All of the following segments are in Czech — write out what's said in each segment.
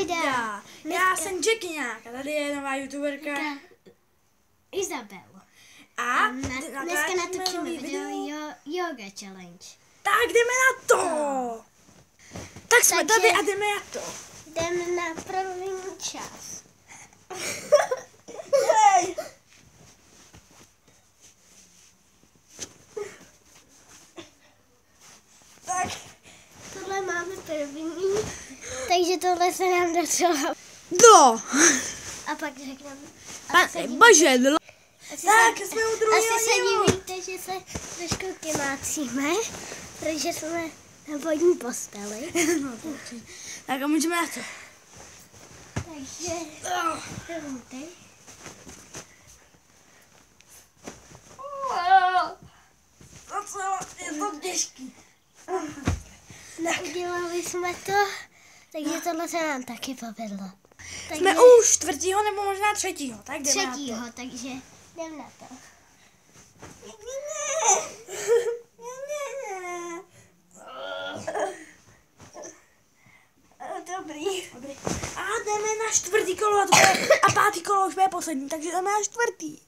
videa. Já jsem Jackie nějaká, tady je nová youtuberka. Izabel. A dneska natočíme video Yoga Challenge. Tak jdeme na to. Tak jsme tady a jdeme na to. Jdeme na první čas. Hej. Tak. Tohle máme první, takže tohle se nám docela. No. A pak řekneme. Bože, no. Tak, jsme u druhého asi se dílu. divíte, že se trošku kymácíme, protože jsme na vodní posteli. No, tak a můžeme na to. Takže první. Je to těžký. Udělali jsme to, takže tohle se nám taky povedlo. Jsme u čtvrtího nebo možná třetího, tak jdeme třetího, na to. takže jdeme na to. Dobrý. A jdeme na čtvrtý kolo a pátý kolo už bude poslední, takže jdeme na čtvrtý.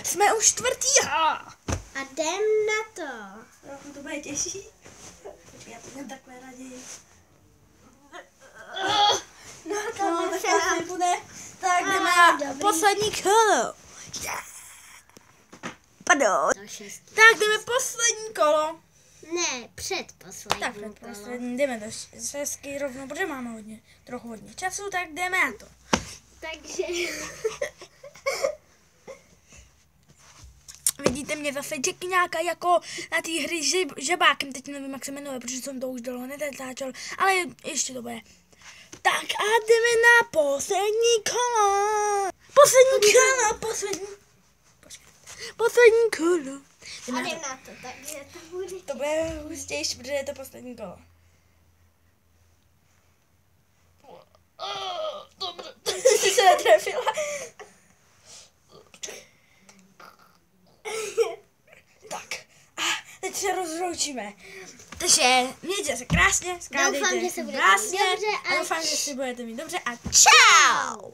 Jsme už čtvrtýho. A jdem na to. To bude těžší. Počkej, já to mám takhle raději. No, tak se nám bude. Tak jdeme na poslední kolo. Pardon. Tak jdeme poslední kolo. Ne, předposlední. Tak předposlední, jdeme do šestky rovnou, protože máme trochu hodně času, tak jdeme na to. Takže... Vidíte mě zase Jackie nějaká jako na té hry žebákem, teď nevím, jak se jmenuje, protože jsem to už dlouho netáčel, ale ještě to bude. Tak a jdeme na poslední kolo. Poslední kolo. A jdem na to, takže to bude... To bude hustější, protože je to poslední kolo. Dobře, ty se netrefila. Tak, a teď se rozloučíme. Takže mějte se krásně, Doufám, že se budete mít dobře a doufám, že si budete mít dobře a čau!